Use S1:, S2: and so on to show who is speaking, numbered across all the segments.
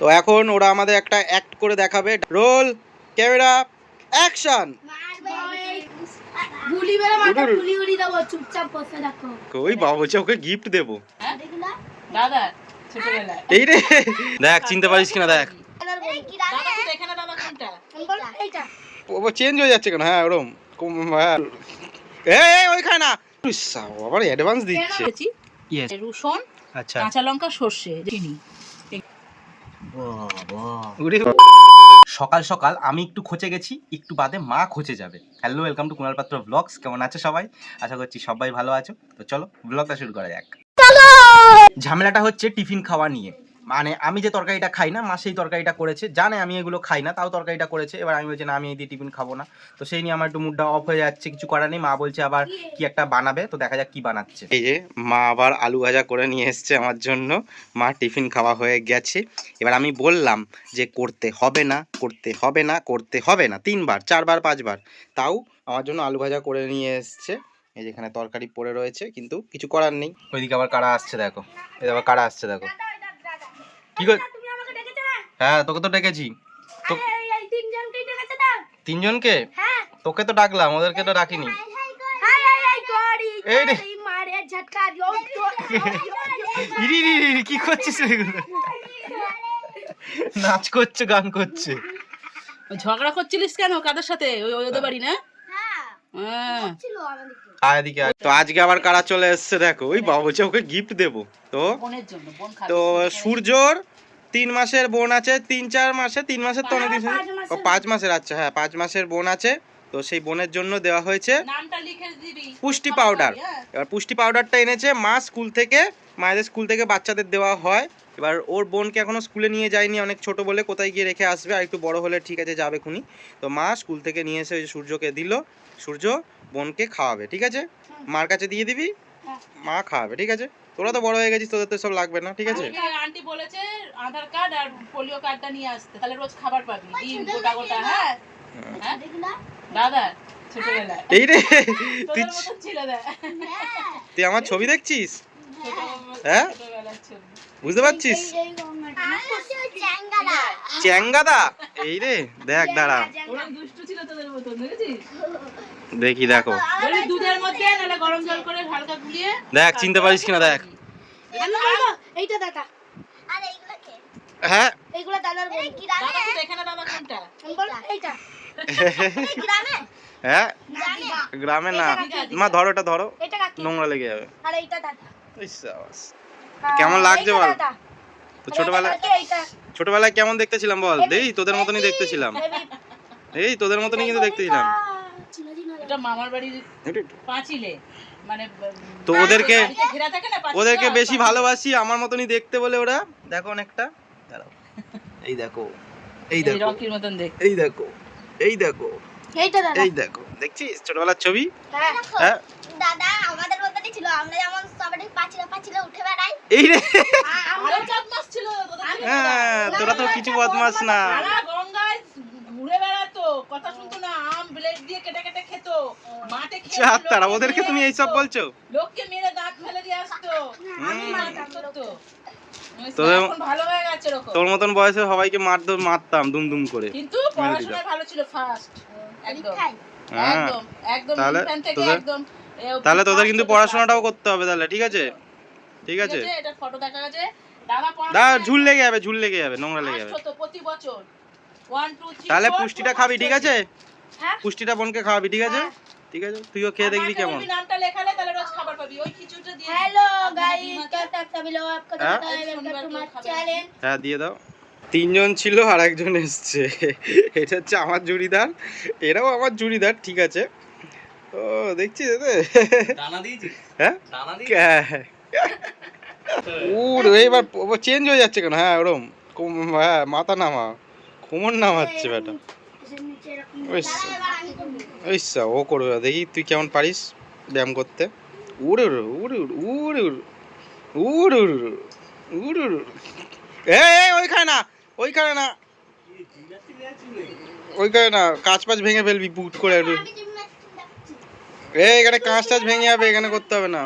S1: তো এখন ওরা আমাদের একটা অ্যাক্ট করে দেখাবে। Roll camera action. ওই বাবা বলছে ওকে গিফট দেবো।
S2: দাদা ছোটবেলায়
S1: এই রে দেখ চিনতে পারিস কিনা দেখ। ও চেঞ্জ হয়ে যাচ্ছে কেন? হ্যাঁ ওরম ওই খায় না আবার অ্যাডভান্স দিচ্ছে।
S2: রসুন,
S1: আচ্ছা
S2: কাঁচা লঙ্কা, সর্ষে, চিনি।
S1: সকাল সকাল আমি একটু খোঁচে গেছি, একটু বাদে মা খোঁচে যাবে। হ্যালো, ওয়েলকাম টু কুনাল পাত্র ব্লগস। কেমন আছে সবাই? আশা করছি সবাই ভালো আছো। তো চলো ব্লগটা শুরু করা যাক। ঝামেলাটা হচ্ছে টিফিন খাওয়া নিয়ে। মানে আমি যে তরকারিটা খাই না, মা সেই তরকারিটা করেছে, জানে আমি এগুলো খাই না, তাও তরকারিটা করেছে। এবার আমি বলছি না, আমি এই দিয়ে টিফিন খাবো না। তো সেই নিয়ে আমার একটু মুডটা অফ হয়ে যাচ্ছে, কিছু করার নেই। মা বলছে আবার কি একটা বানাবে, তো দেখা যাক কি বানাচ্ছে। এই যে মা আবার আলু ভাজা করে নিয়ে এসছে আমার জন্য। মা টিফিন খাওয়া হয়ে গেছে। এবার আমি বললাম যে করতে হবে না, করতে হবে না, করতে হবে না, 3বার 4বার 5বার, তাও আমার জন্য আলু ভাজা করে নিয়ে এসছে। এই যেখানে তরকারি পড়ে রয়েছে, কিন্তু কিছু করার নেই। ওইদিকে আবার কারা আসছে দেখো, এই আবার কারা আসছে দেখো। কি কর? হ্যাঁ তোকে তো ডেকেছি। তো তিনজনকে তোকে তো ডাকলাম, ওদেরকে তো ডাকিনি। এই রে কি করছিস? নাচ করছে, গান করছে।
S2: ঝগড়া করছিলিস কেন? কাদের সাথে? ওদের বাড়ি না?
S1: তো আজকে আবার কারা চলে এসছে দেখো। ওই বাবা বলছে ওকে গিফট দেবো। তো সূর্যর 3 মাসের বোন আছে, 3-4 মাসে, 3 মাসের তো অনেক দিন, 5 মাসের। আচ্ছা হ্যাঁ 5 মাসের বোন আছে। তো সেই বোনের জন্য দেওয়া হয়েছে পুষ্টি পাউডার। এবার পুষ্টি পাউডারটা এনেছে মা স্কুল থেকে, মায়েদের স্কুল থেকে বাচ্চাদের দেওয়া হয়। এবার ওর বোনকে এখনো স্কুলে নিয়ে যায়নি, অনেক ছোট বলে, কোথায় গিয়ে রেখে আসবে, আর একটু বড় হলে ঠিক আছে যাবে খুনি। তো মা স্কুল থেকে নিয়ে এসে সূর্যকে দিল। সূর্য বোনকে খাওয়াবে, ঠিক আছে? মার কাছে দিয়ে দিবি, মা খাওয়াবে, ঠিক আছে? তোরা তো বড় হয়ে গেছিস, তোদের তো সব লাগবে না, ঠিক আছে?
S2: আন্টি বলেছে আধার কার্ড আর পোলিও কার্ডটা নিয়ে আসতে, তাহলে রোজ খাবার পাবি, ডিম গোটা গোটা। হ্যাঁ দাদা ছোটবেলায়
S1: এই রে
S2: তুই
S1: তুই আমার ছবি দেখছিস? হ্যাঁ বুঝতে পারছিস? চ্যাংগাদা এই রে দেখ, দাঁড়া দেখি, দেখো
S2: দুধের মধ্যে নালে গরম জল করে হালকা গুলিয়ে
S1: দেখ, চিনতে পারিস কিনা দেখ।
S3: এইটা দাদা। আর এইগুলা কে?
S1: হ্যাঁ
S3: এইগুলা দাদার বই।
S2: দাদা তো এখানে দাদা কোনটা?
S3: এইটা। এই গ্রামে?
S1: হ্যাঁ গ্রামে না। মা ধরো, এটা ধরো,
S3: এটা কাকি।
S1: নোংরা লেগে যাবে।
S3: আর এইটা দাদা।
S1: কেমন লাগছে বল?
S3: দাদা।
S1: তো ছোটবেলায় কেমন দেখতে ছিলাম বল? এই তোদের মতনই দেখতে ছিলাম, এই তোদের মতনই কিন্তু দেখতে ছিলাম।
S2: এটা মামার বাড়ির পাঁচিলে, মানে
S1: তো ওদেরকে বেশি ভালোবাসি, আমার মতনই দেখতে বলে ওরা। দেখো অনেকটা, দাঁড়াও, এই দেখো, এই দেখো
S2: রকির মতন দেখতে,
S1: এই দেখো, এই দেখো,
S3: এইটা দাদা।
S1: এই দেখো, দেখছিস ছোটবেলার ছবি?
S3: হ্যাঁ দাদা আমাদের মতনই ছিল, আমরা যেমন সবাই পাঁচিলে উঠে বেড়াই।
S1: এই রে
S2: আমরা বদমাশ ছিল।
S1: হ্যাঁ তোরা তো কিছু বদমাশ না।
S2: গঙ্গায় ঘুরে বেড়াতো, কথা শুনতো না, আম ব্লেড দিয়ে কেটে কেটে খেত, মাঠে
S1: তারা ওদেরকে তুমি এইসব বলছো?
S2: লোককে মেরে দাঁত ফেলে দিয়ে আসতো।
S1: তোর মতন বয়সে সবাইকে মারতাম দুম করে,
S2: কিন্তু পড়াশোনায় ভালো ছিল, ফার্স্ট একদম
S1: একদম
S2: একদম।
S1: তাহলে তোদের কিন্তু পড়াশোনাটাও করতে হবে তাহলে, ঠিক আছে? ঠিক আছে,
S2: এটা ফটো দেখা আছে।
S1: দাদা ঝুল লেগে যাবে, নোংরা লেগে যাবে।
S2: প্রতি বছর 1 2 3
S1: তাহলে পুষ্টিটা খাবি, ঠিক আছে? পুষ্টিটা বোনকে খাওয়াবি, ঠিক আছে? ঠিক আছে, তুইও খেয়ে দেখবি কেমন।
S2: নামটা লেখালে তাহলে রোজ খাবার পাবি। ওই খিচুড়িটা দিয়ে।
S3: হ্যালো গাইস, कैसे सभी लोग आपका स्वागत है वेलकम टू माय चैनल।
S1: হ্যাঁ দিয়ে দাও। 3 জন ছিল আর একজন এসছে। এটা হচ্ছে আমার জুড়িদার, এরাও আমার জুড়িদার, ঠিক আছে? ও দেখছিস এতে
S4: দানা দিয়েছিস?
S1: হ্যাঁ
S4: দানা দিয়েছিস?
S1: এবার চেঞ্জ হয়ে যাচ্ছে কেন? হ্যাঁ ওরম, হ্যাঁ মাথা নামা, কোমর নামাচ্ছে বেটা। ও করবে, দেখি তুই কেমন পারিস ব্যায়াম করতে। উড়ে উড়ে উড়ে উড়ে উড়ে উড়ে উড়ে উড়ে। ওইখানে না, ওইখানে না, ওইখানে না, কাঁচ পাঁচ ভেঙে ফেলবি বুট করে। এখানে কাঁচ টাচ ভেঙে যাবে, এখানে করতে হবে না।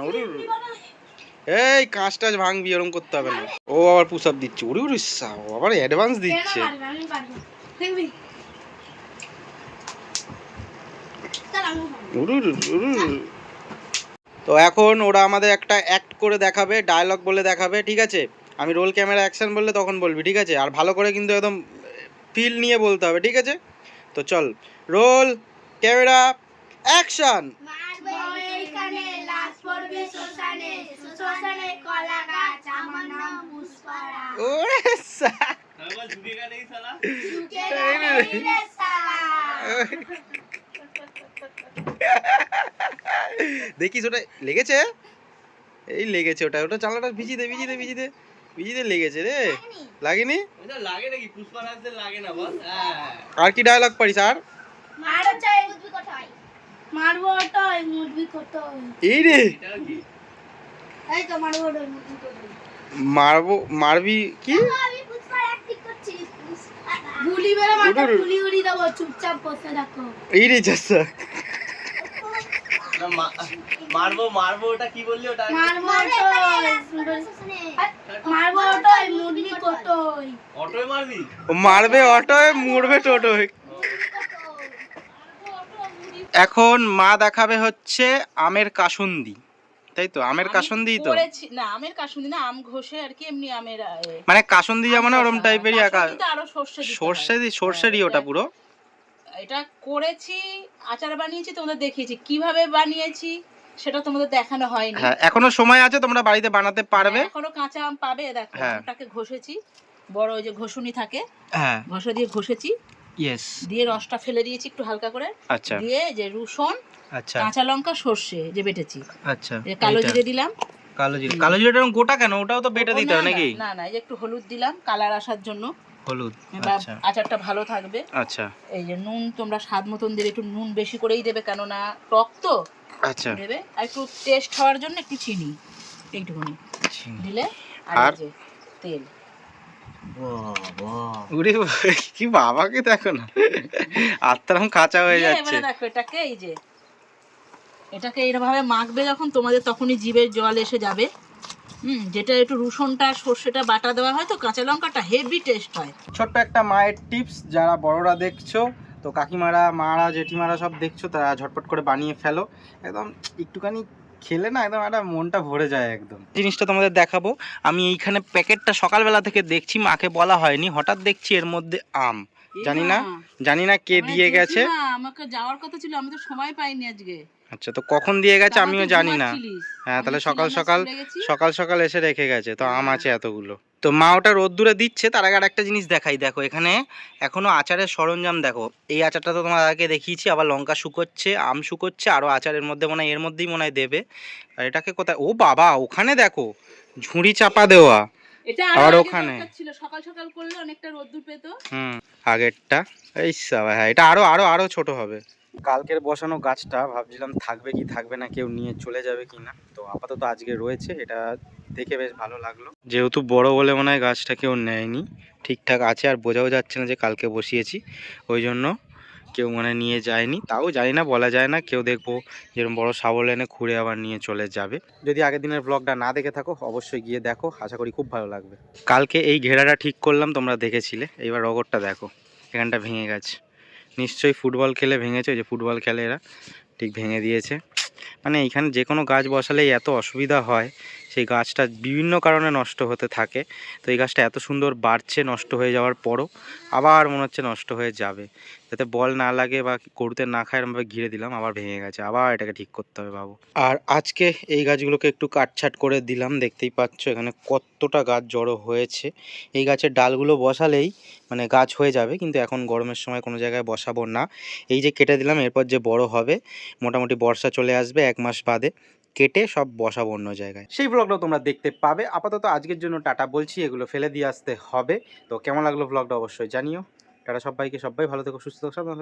S1: এই কাঁচ টাচ ভাঙবি, ওরকম করতে হবে না। ও আবার পুশ আপ দিচ্ছে, উড়ি উড়ি সাও, আবার অ্যাডভান্স দিচ্ছে।
S3: আমি পারবো দেখবি চল আমি পারবো।
S1: উড়ি উড়ি উড়ি উড়ি। তো এখন ওরা আমাদের একটা অ্যাক্ট করে দেখাবে, ডায়লগ বলে দেখাবে, ঠিক আছে? আমি রোল ক্যামেরা অ্যাকশন বললে তখন বলবি, ঠিক আছে? আর ভালো করে কিন্তু একদম ফিল নিয়ে বলতে হবে, ঠিক আছে? তো চল, রোল ক্যামেরা অ্যাকশন।
S3: মারবো এইখানে লাশ পড়বে শ্মশানে শ্মশানে কলা গাছ আমার নাম পুষ্পারা
S1: ওরে সা
S4: তারপর ঝুঁকেগা নেই শালা।
S3: ঝুঁকে গেলে রে সালা
S1: দেখিস ওটা লেগেছে, এই লেগেছে, ওটা ওটা চালাটা ভিজিতে ভিজিতে ভিজিতে ভিজিতে লেগেছে রে, লাগেনি?
S4: ওটা লাগে নাকি? পুষ্পারাজদের লাগে না বল? হ্যাঁ।
S1: আর কি ডায়লগ পারিস আর?
S3: মারো চাই মুরবি কোথায় মারবো ওটাই মুরবি কোথায়
S1: এই রে
S4: এটাও কি?
S3: এই তো মারবো ওটাই মুরবি কোথায়
S1: মারবো, মারবি কি?
S3: আমি পুষ্পার অ্যাক্টিং করছি গুলি মেরে মাথা গুলি উড়ি দেবো চুপচাপ বসে থাকো
S1: এই রে চাষা,
S4: না, মারবো মারবো ওটা কি বললি ওটা?
S3: মারবো ওটাই মারবো ওটাই মুরবি কোথায়
S4: অটোয় মারবি?
S1: ও মারবে অটোয়, মরবে টোটোয়। এখন মা দেখাবে হচ্ছে আমের কাসুন্দি, তাই তো? আমের কাসুন্দি তো,
S2: করেছি না, আমের কাসুন্দি না, আম ঘষে আর কি এমনি আমের
S1: মানে কাসুন্দি যেমন ওরম টাইপেরই আঁকা,
S2: কাসুন্দিতে আরো সর্ষে দিতে হয়।
S1: সর্ষে সর্ষেরই ওটা পুরো।
S2: এটা করেছি, আচার বানিয়েছি, তোমাদের দেখিয়েছি কিভাবে বানিয়েছি, সেটা তোমাদের দেখানো হয়নি।
S1: হ্যাঁ, এখনো সময় আছে, তোমরা বাড়িতে বানাতে পারবে।
S2: এখনো কাঁচা আম পাবে, দেখো
S1: হ্যাঁ।
S2: আমটাকে ঘষেছি, বড় ওই যে ঘষুনি থাকে,
S1: হ্যাঁ,
S2: ঘষে দিয়ে ঘষেছি,
S1: ইয়েস,
S2: দিয়ে রসটা ফেলে দিয়েছি একটু হালকা করে,
S1: আচ্ছা
S2: দিয়ে যে রসুন,
S1: আচ্ছা
S2: কাঁচা লঙ্কা, সর্ষে যে বেটেছি,
S1: আচ্ছা।
S2: যে কালো
S1: এইটা।
S2: জিরে দিলাম,
S1: কালো জিরে, কালো জিরেটা এরকম গোটা কেন? ওটাও তো বেটে দিতে
S2: না,
S1: হয় নাকি?
S2: না না, এই যে একটু হলুদ দিলাম কালার আসার জন্য,
S1: হলুদ,
S2: বা
S1: আচ্ছা
S2: আচারটা ভালো থাকবে।
S1: আচ্ছা
S2: এই যে নুন তোমরা স্বাদ মতন দেবে, একটু নুন বেশি করেই দেবে, কেননা টক তো
S1: আচ্ছা।
S2: দেবে, আর একটু টেস্ট হওয়ার জন্য একটু চিনি এইটুকুনি দিলে, আর
S1: আর?
S2: এই যে তেল।
S1: উরে কি বাবাকে দেখো না, আত্মারাম কাঁচা হয়ে
S2: দিয়ে
S1: যাচ্ছে।
S2: এবারে দেখো এটাকে, এই যে এটাকে এইভাবে মাখবে যখন, তোমাদের তখনই জিভের জল এসে যাবে। যেটা একটু রসুনটা সর্ষেটা বাটা দেওয়া হয় তো, কাঁচা লঙ্কাটা হেভি টেস্ট হয়।
S1: ছোট্ট একটা মায়ের টিপস, যারা বড়রা দেখছো, তো কাকিমারা, মারা, জেঠিমারা সব দেখছো, তারা ঝটপট করে বানিয়ে ফেলো, একদম একটুখানি খেলে না একদম একটা মনটা ভরে যায় একদম। জিনিসটা তোমাদের দেখাবো, আমি এইখানে প্যাকেটটা সকালবেলা থেকে দেখছি, মাকে বলা হয়নি, হঠাৎ দেখছি এর মধ্যে আম, জানি না কে দিয়ে গেছে।
S2: আমাকে যাওয়ার কথা ছিল, আমি তো সময় পাইনি আজকে।
S1: আচ্ছা, তো কখন দিয়ে গেছে
S2: তারপর
S1: আমিও
S2: তুই
S1: জানি না।
S2: ঘুমাচ্ছিলিস।
S1: হ্যাঁ,
S2: আমি
S1: তাহলে
S2: ছিলাম
S1: সকাল
S2: না,
S1: সকাল
S2: স্কুলে গেছি।
S1: সকাল সকাল এসে রেখে গেছে, তো আম
S2: হ্যাঁ।
S1: আছে এতগুলো। তো মা ওটা রোদ্দুরে দিচ্ছে, তার আগে একটা জিনিস দেখাই, দেখো এখানে এখনো আচারের সরঞ্জাম, দেখো এই আচারটা তো তোমার আগে দেখিয়েছি, আবার লঙ্কা শুকোচ্ছে, আম শুকোচ্ছে, আরও আচারের মধ্যে মনে হয় এর মধ্যেই মনে হয় দেবে। আর এটাকে কোথায়, ও বাবা ওখানে দেখো ঝুড়ি চাপা দেওয়া,
S2: এটা
S1: আবার
S2: আরো
S1: ওখানে।
S2: ওখানে ছিল, সকাল সকাল করলে অনেকটা রোদ্দুর পেত।
S1: আগেরটা এই সাবা, হ্যাঁ এটা আরো আরো আরো ছোট হবে। কালকের বসানো গাছটা ভাবছিলাম থাকবে কি থাকবে না, কেউ নিয়ে চলে যাবে কি না, তো আপাতত আজকে রয়েছে, এটা দেখে বেশ ভালো লাগলো। যেহেতু বড় বলে মনে হয় গাছটা কেউ নেয়নি, ঠিকঠাক আছে, আর বোঝাও যাচ্ছে না যে কালকে বসিয়েছি, ওই জন্য কেউ মানে নিয়ে যায়নি। তাও জানি না, বলা যায় না, কেউ দেখবো যেরকম বড় শাবল এনে খুঁড়ে আবার নিয়ে চলে যাবে। যদি আগের দিনের ব্লগটা না দেখে থাকো অবশ্যই গিয়ে দেখো, আশা করি খুব ভালো লাগবে। কালকে এই ঘেরাটা ঠিক করলাম, তোমরা দেখেছিলে, এইবার রগরটা দেখো, এখানটা ভেঙে গেছে, নিশ্চয়ই ফুটবল খেলে ভেঙেছে, ওই যে ফুটবল খেলে এরা, ঠিক ভেঙে দিয়েছে। মানে এইখানে যে কোনো গাছ বসালেই এত অসুবিধা হয়, সেই গাছটা বিভিন্ন কারণে নষ্ট হতে থাকে। তো এই গাছটা এত সুন্দর বাড়ছে, নষ্ট হয়ে যাওয়ার পরও আবার মনে হচ্ছে নষ্ট হয়ে যাবে, যাতে বল না লাগে বা গরুতে না খায় এরমভাবে ঘিরে দিলাম, আবার ভেঙে গেছে, আবার এটাকে ঠিক করতে হবে বাবু। আর আজকে এই গাছগুলোকে একটু কাটছাট করে দিলাম, দেখতেই পাচ্ছ এখানে কতটা গাছ জড়ো হয়েছে। এই গাছের ডালগুলো বসালেই মানে গাছ হয়ে যাবে, কিন্তু এখন গরমের সময় কোনো জায়গায় বসাবো না। এই যে কেটে দিলাম, এরপর যে বড় হবে, মোটামুটি বর্ষা চলে আসবে 1 মাস বাদে, কেটে সব বসাবো অন্য জায়গায়, সেই ব্লগটাও তোমরা দেখতে পাবে। আপাতত আজকের জন্য টাটা বলছি, এগুলো ফেলে দিয়ে আসতে হবে। তো কেমন লাগলো ব্লগটা অবশ্যই জানিও। টাটা সবাইকে, সবাই ভালো থেকো, সুস্থ থেকো, সাবধানে থেকো।